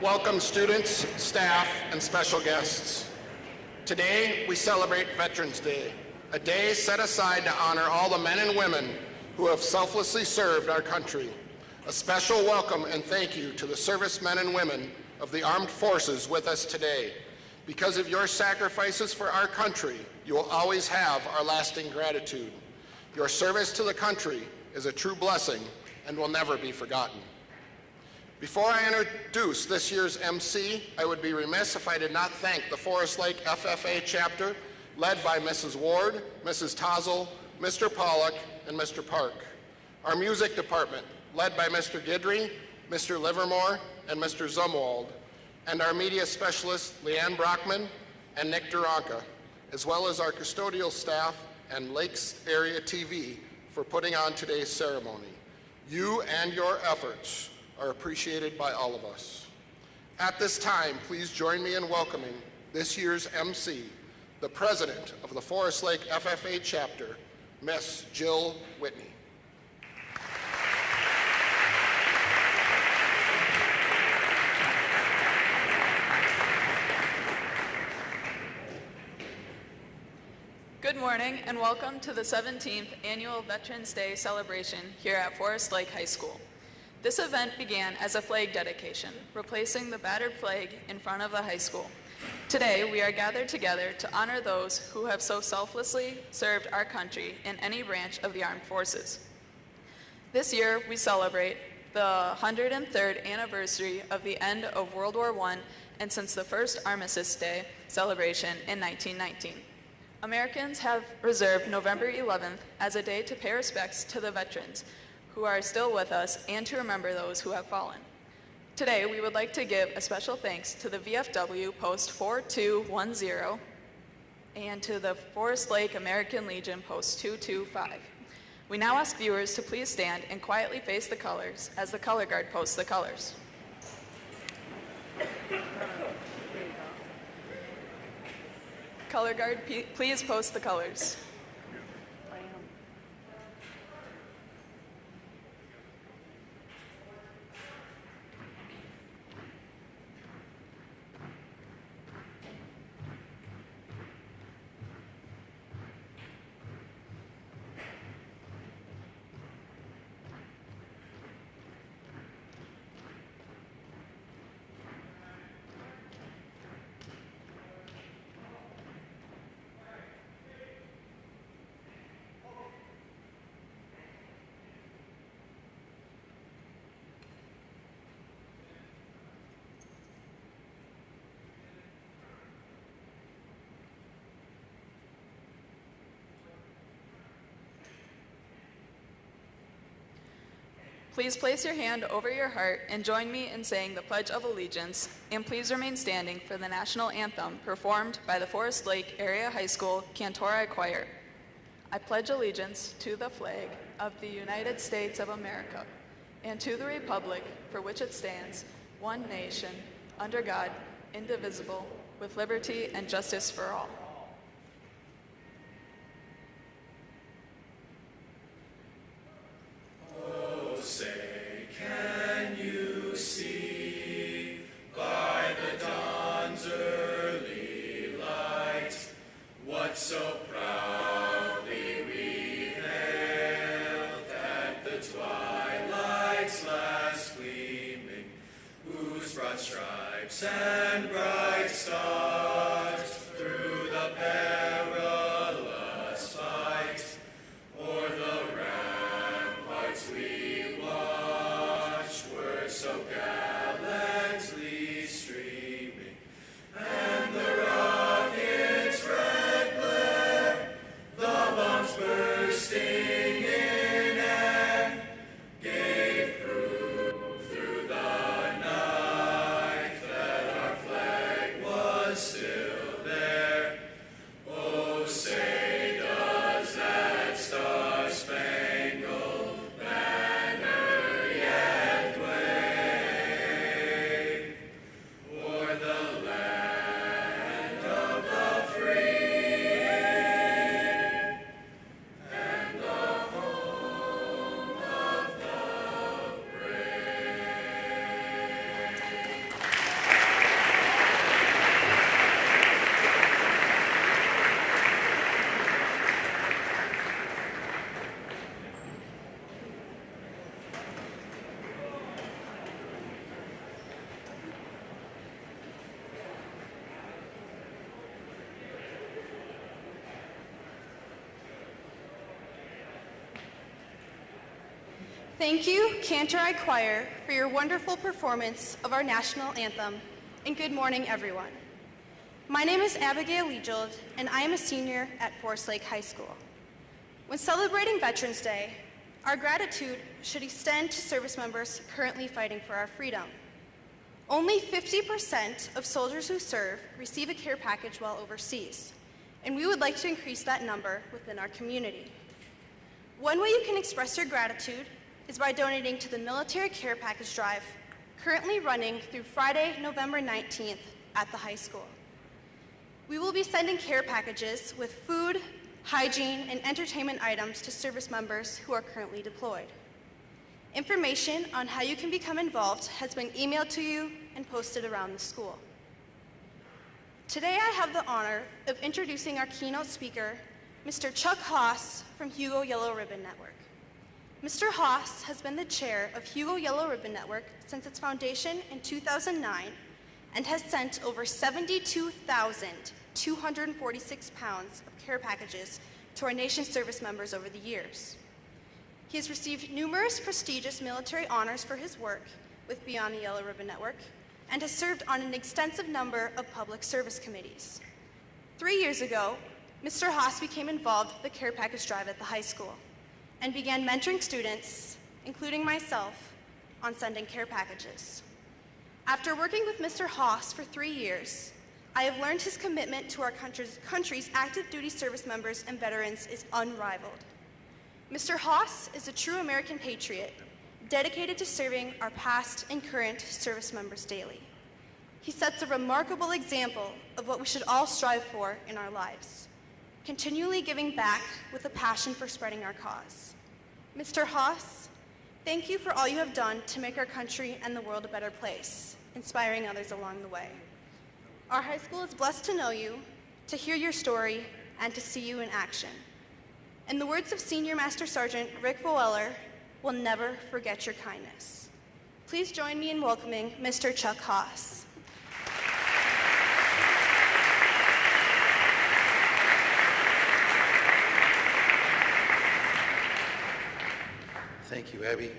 Welcome students, staff, and special guests. Today, we celebrate Veterans Day, a day set aside to honor all the men and women who have selflessly served our country. A special welcome and thank you to the servicemen and women of the armed forces with us today. Because of your sacrifices for our country, you will always have our lasting gratitude. Your service to the country is a true blessing and will never be forgotten. Before I introduce this year's MC, I would be remiss if I did not thank the Forest Lake FFA chapter, led by Mrs. Ward, Mrs. Tozel, Mr. Pollock, and Mr. Park. Our music department, led by Mr. Guidry, Mr. Livermore, and Mr. Zumwald, and our media specialists, Leanne Brockman and Nick Duranka, as well as our custodial staff and Lakes Area TV for putting on today's ceremony. You and your efforts are appreciated by all of us. At this time, please join me in welcoming this year's MC, the president of the Forest Lake FFA chapter, Miss Jill Whitney. Good morning and welcome to the 17th Annual Veterans Day celebration here at Forest Lake High School. This event began as a flag dedication, replacing the battered flag in front of the high school. Today, we are gathered together to honor those who have so selflessly served our country in any branch of the armed forces. This year, we celebrate the 103rd anniversary of the end of World War I and since the first Armistice Day celebration in 1919. Americans have reserved November 11th as a day to pay respects to the veterans who are still with us and to remember those who have fallen. Today, we would like to give a special thanks to the VFW Post 4210 and to the Forest Lake American Legion Post 225. We now ask viewers to please stand and quietly face the colors as the color guard posts the colors. Color guard, please post the colors. Please place your hand over your heart and join me in saying the Pledge of Allegiance, and please remain standing for the national anthem performed by the Forest Lake Area High School Cantori Choir. I pledge allegiance to the flag of the United States of America and to the republic for which it stands, one nation, under God, indivisible, with liberty and justice for all. Say, can you see by the dawn's early light what so proudly we hailed at the twilight's last gleaming, whose broad stripes and bright stars through the perilous fight o'er the ramparts we watched were so gallantly streaming, and the rocket's red glare, the bombs bursting in air, gave proof through the night that our flag was still Thank you, Cantor Choir, for your wonderful performance of our national anthem, and good morning, everyone. My name is Abigail Lejold, and I am a senior at Forest Lake High School. When celebrating Veterans Day, our gratitude should extend to service members currently fighting for our freedom. Only 50% of soldiers who serve receive a care package while overseas, and we would like to increase that number within our community. One way you can express your gratitude is by donating to the Military Care Package Drive, currently running through Friday, November 19th at the high school. We will be sending care packages with food, hygiene, and entertainment items to service members who are currently deployed. Information on how you can become involved has been emailed to you and posted around the school. Today I have the honor of introducing our keynote speaker, Mr. Chuck Haas from Hugo Yellow Ribbon Network. Mr. Haas has been the chair of Hugo Yellow Ribbon Network since its foundation in 2009 and has sent over 72,246 pounds of care packages to our nation's service members over the years. He has received numerous prestigious military honors for his work with Beyond the Yellow Ribbon Network and has served on an extensive number of public service committees. 3 years ago, Mr. Haas became involved with the Care Package Drive at the high school and began mentoring students, including myself, on sending care packages. After working with Mr. Haas for 3 years, I have learned his commitment to our country's active duty service members and veterans is unrivaled. Mr. Haas is a true American patriot, dedicated to serving our past and current service members daily. He sets a remarkable example of what we should all strive for in our lives, continually giving back with a passion for spreading our cause. Mr. Haas, thank you for all you have done to make our country and the world a better place, inspiring others along the way. Our high school is blessed to know you, to hear your story, and to see you in action. In the words of Senior Master Sergeant Rick Voeller, we'll never forget your kindness. Please join me in welcoming Mr. Chuck Haas. Thank you, Abby.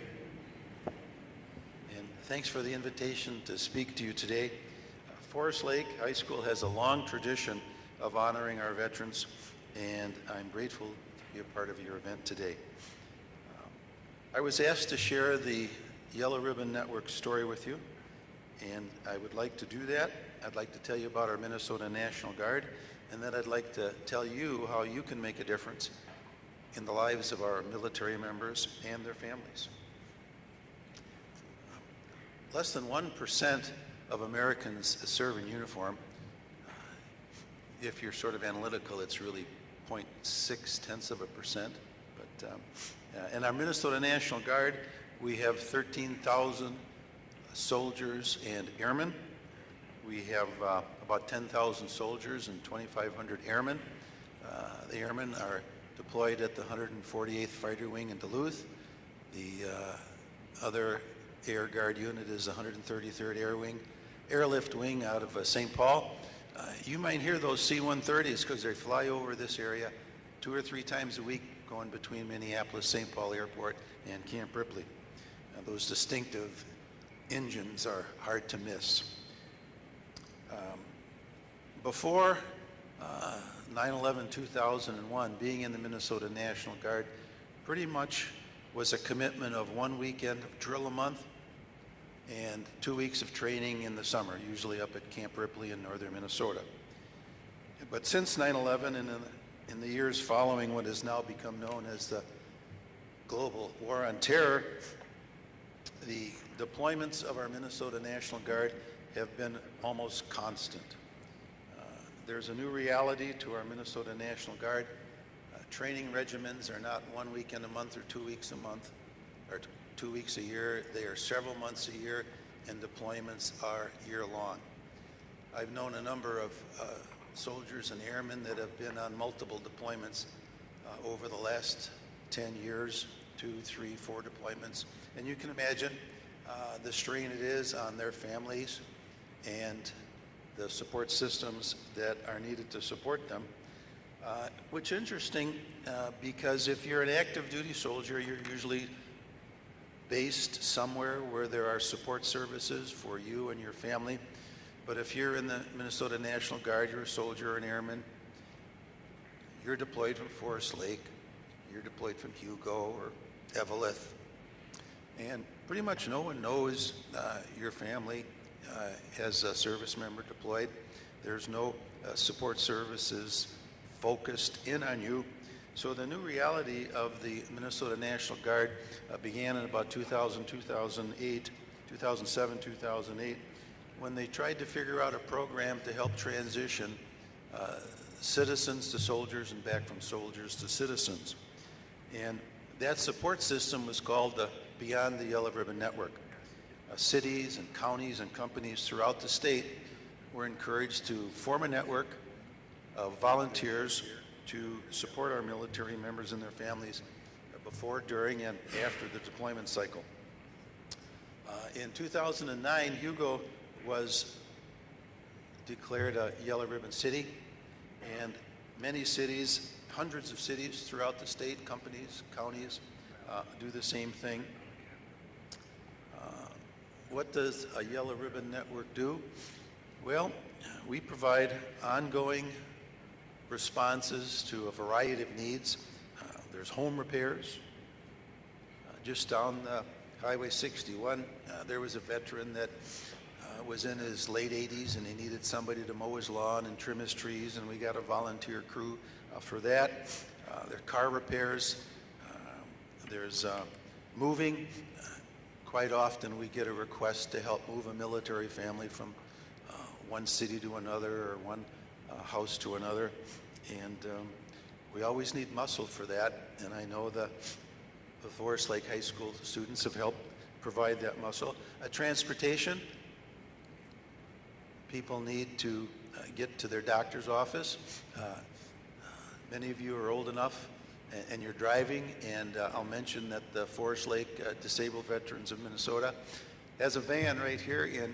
And thanks for the invitation to speak to you today. Forest Lake High School has a long tradition of honoring our veterans, and I'm grateful to be a part of your event today. I was asked to share the Yellow Ribbon Network story with you, and I would like to do that. I'd like to tell you about our Minnesota National Guard, and then I'd like to tell you how you can make a difference in the lives of our military members and their families. Less than 1% of Americans serve in uniform. If you're sort of analytical, it's really 0.6%. But in our Minnesota National Guard, we have 13,000 soldiers and airmen. We have about 10,000 soldiers and 2,500 airmen. The airmen are deployed at the 148th Fighter Wing in Duluth. The other Air Guard unit is the 133rd Airlift Wing out of St. Paul. You might hear those C-130s because they fly over this area 2 or 3 times a week going between Minneapolis, St. Paul Airport and Camp Ripley. Those distinctive engines are hard to miss. Before 9/11/2001, being in the Minnesota National Guard pretty much was a commitment of 1 weekend of drill a month and 2 weeks of training in the summer, usually up at Camp Ripley in northern Minnesota. But since 9/11 and in the years following what has now become known as the global war on terror, the deployments of our Minnesota National Guard have been almost constant. There's a new reality to our Minnesota National Guard. Training regimens are not 1 weekend a month or 2 weeks a month or 2 weeks a year. They are several months a year, and deployments are year-long. I've known a number of soldiers and airmen that have been on multiple deployments over the last 10 years, 2, 3, 4 deployments. And you can imagine the strain it is on their families and the support systems that are needed to support them. Which is interesting because if you're an active duty soldier, you're usually based somewhere where there are support services for you and your family. But if you're in the Minnesota National Guard, you're a soldier or an airman, you're deployed from Forest Lake, you're deployed from Hugo or Eveleth, and pretty much no one knows your family has a service member deployed. There's no support services focused in on you. So the new reality of the Minnesota National Guard began in about 2007, 2008, when they tried to figure out a program to help transition citizens to soldiers and back from soldiers to citizens. And that support system was called the Beyond the Yellow Ribbon Network. Cities and counties and companies throughout the state were encouraged to form a network of volunteers to support our military members and their families before, during, and after the deployment cycle. In 2009, Hugo was declared a Yellow Ribbon City, and many cities, hundreds of cities throughout the state, companies, counties, do the same thing. What does a Yellow Ribbon Network do? Well, we provide ongoing responses to a variety of needs. There's home repairs. Just down Highway 61, there was a veteran that was in his late 80s and he needed somebody to mow his lawn and trim his trees, and we got a volunteer crew for that. There are car repairs. There's moving. Quite often we get a request to help move a military family from one city to another or one house to another, and we always need muscle for that, and I know the Forest Lake High School students have helped provide that muscle. Transportation, people need to get to their doctor's office. Many of you are old enough and you're driving, and I'll mention that the Forest Lake Disabled Veterans of Minnesota has a van right here in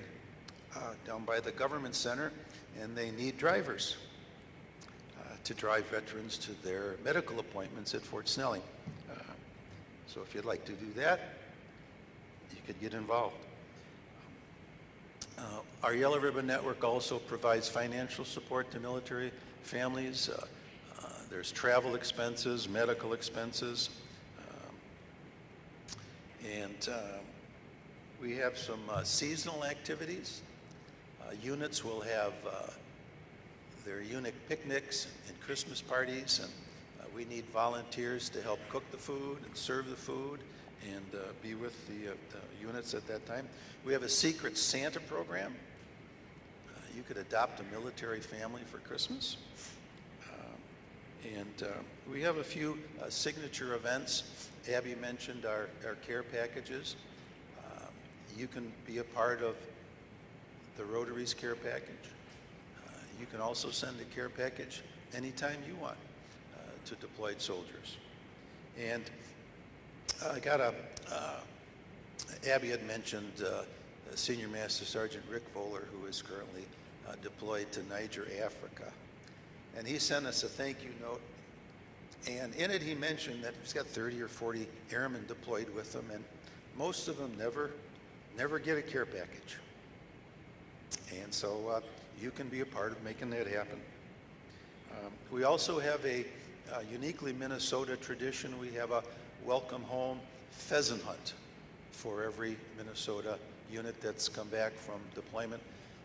down by the government center, and they need drivers to drive veterans to their medical appointments at Fort Snelling. So if you'd like to do that, you could get involved. Our Yellow Ribbon Network also provides financial support to military families. There's travel expenses, medical expenses, and we have some seasonal activities. Units will have their unit picnics and Christmas parties, and we need volunteers to help cook the food and serve the food and be with the units at that time. We have a Secret Santa program. You could adopt a military family for Christmas. And we have a few signature events. Abby mentioned our care packages. You can be a part of the Rotary's care package. You can also send a care package anytime you want to deployed soldiers. And I got Abby had mentioned Senior Master Sergeant Rick Voller, who is currently deployed to Niger, Africa. And he sent us a thank you note, and in it he mentioned that he's got 30 or 40 airmen deployed with him, and most of them never get a care package. And so you can be a part of making that happen. We also have a uniquely Minnesota tradition. We have a welcome home pheasant hunt for every Minnesota unit that's come back from deployment.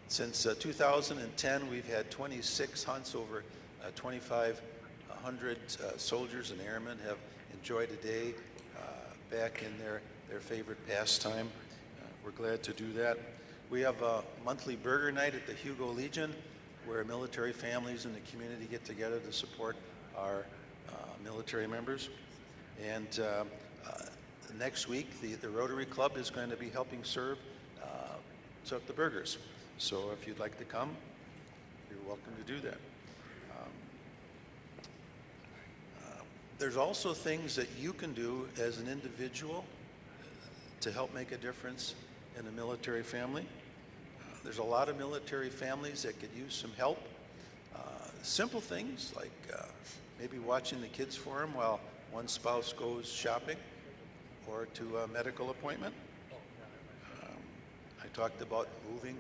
Since 2010, we've had 26 hunts. Over 2,500 soldiers and airmen have enjoyed a day back in their favorite pastime. We're glad to do that. We have a monthly burger night at the Hugo Legion, where military families in the community get together to support our military members. And next week, the Rotary Club is going to be helping serve the burgers. So if you'd like to come, you're welcome to do that. There's also things that you can do as an individual to help make a difference in a military family. There's a lot of military families that could use some help. Simple things like maybe watching the kids for them while one spouse goes shopping, or to a medical appointment. I talked about moving,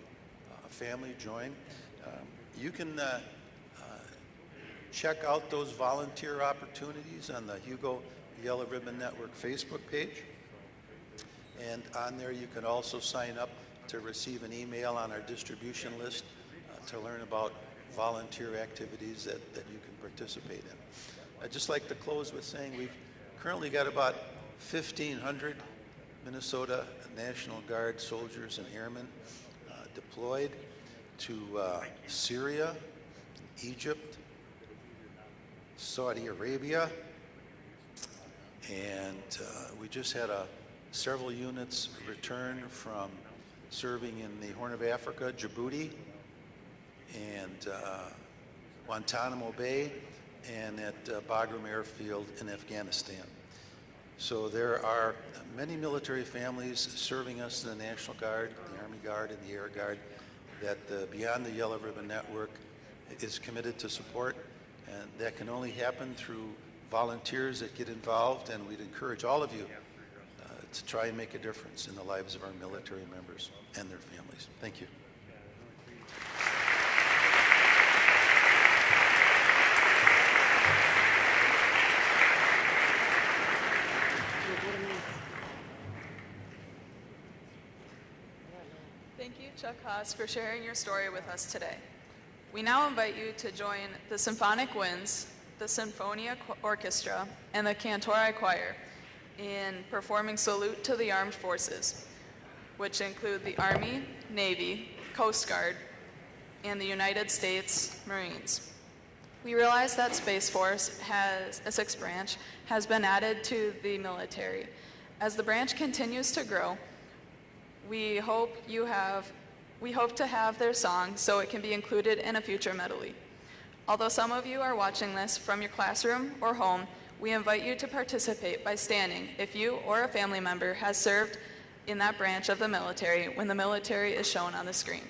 a family join. You can check out those volunteer opportunities on the Hugo Yellow Ribbon Network Facebook page. And on there you can also sign up to receive an email on our distribution list to learn about volunteer activities that you can participate in. I'd just like to close with saying we've currently got about 1,500 Minnesota National Guard soldiers and airmen deployed to Syria, Egypt, Saudi Arabia, and we just had several units return from serving in the Horn of Africa, Djibouti, and Guantanamo Bay, and at Bagram Airfield in Afghanistan. So there are many military families serving us in the National Guard, the Army Guard, and the Air Guard that Beyond the Yellow Ribbon Network is committed to support, and that can only happen through volunteers that get involved, and we'd encourage all of you to try and make a difference in the lives of our military members and their families. Thank you. Thank you, Chuck Haas, for sharing your story with us today. We now invite you to join the Symphonic Winds, the Sinfonia Orchestra, and the Cantori Choir in performing Salute to the Armed Forces, which include the Army, Navy, Coast Guard, and the United States Marines. We realize that Space Force, has a sixth branch, has been added to the military. As the branch continues to grow, we hope to have their song so it can be included in a future medley. Although some of you are watching this from your classroom or home, we invite you to participate by standing if you or a family member has served in that branch of the military when the military is shown on the screen.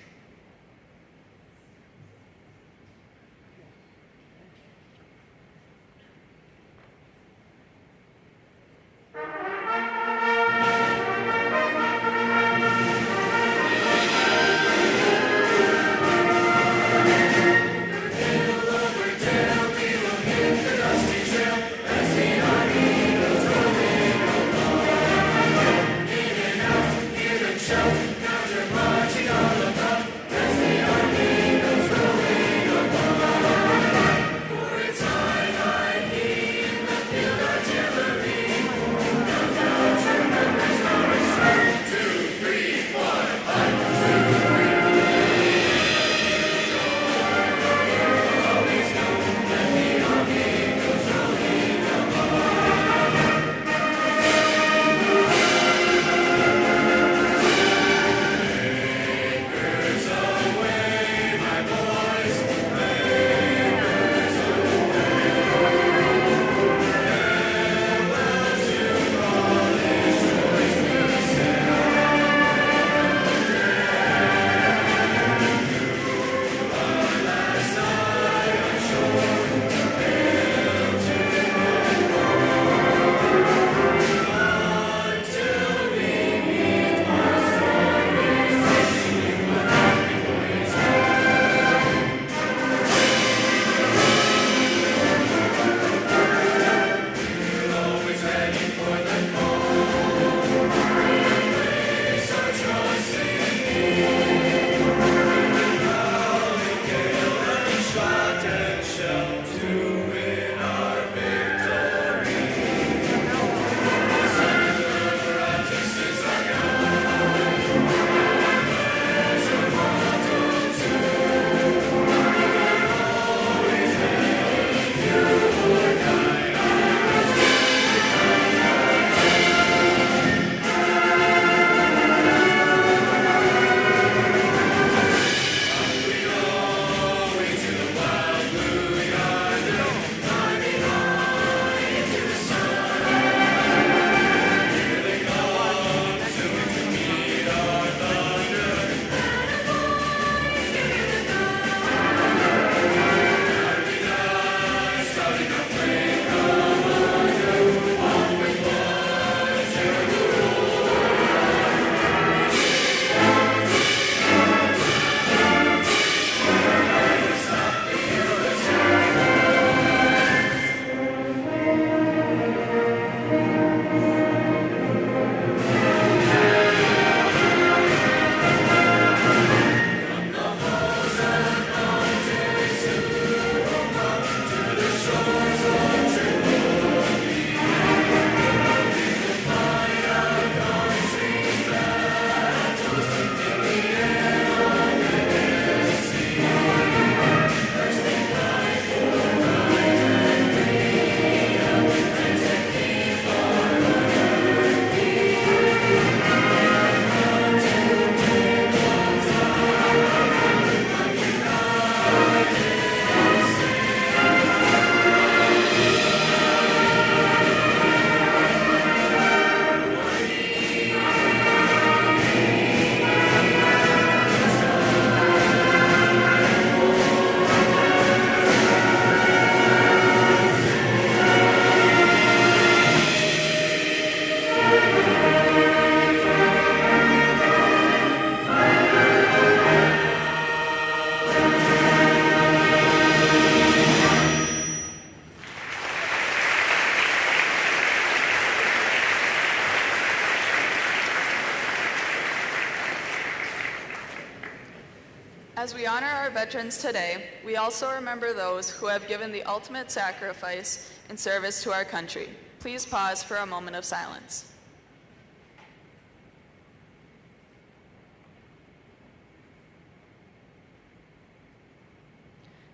As we honor our veterans today, we also remember those who have given the ultimate sacrifice in service to our country. Please pause for a moment of silence.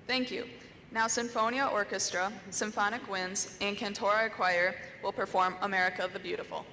Thank you. Now Sinfonia Orchestra, Symphonic Winds, and Cantora Choir will perform America the Beautiful.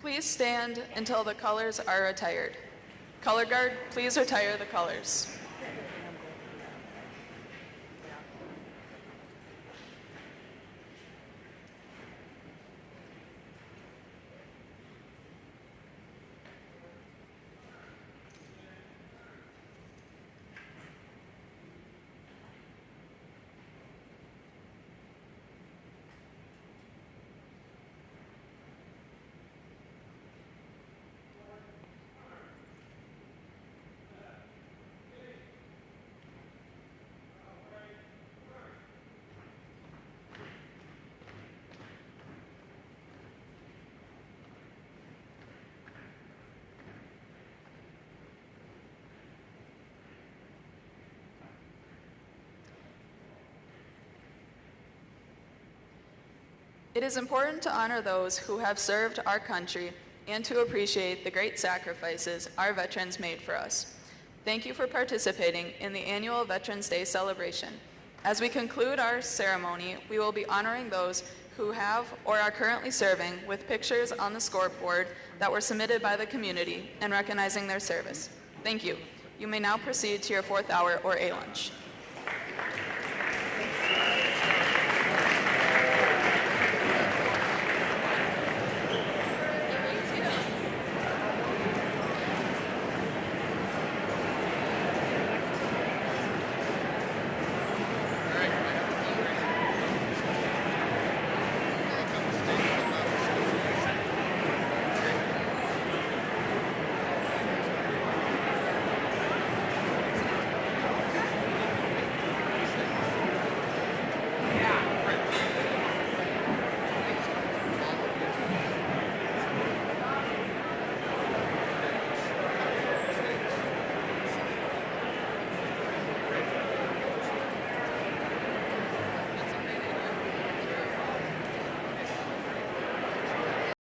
Please stand until the colors are retired. Color guard, please retire the colors. It is important to honor those who have served our country and to appreciate the great sacrifices our veterans made for us. Thank you for participating in the annual Veterans Day celebration. As we conclude our ceremony, we will be honoring those who have or are currently serving with pictures on the scoreboard that were submitted by the community and recognizing their service. Thank you. You may now proceed to your 4th hour or A lunch.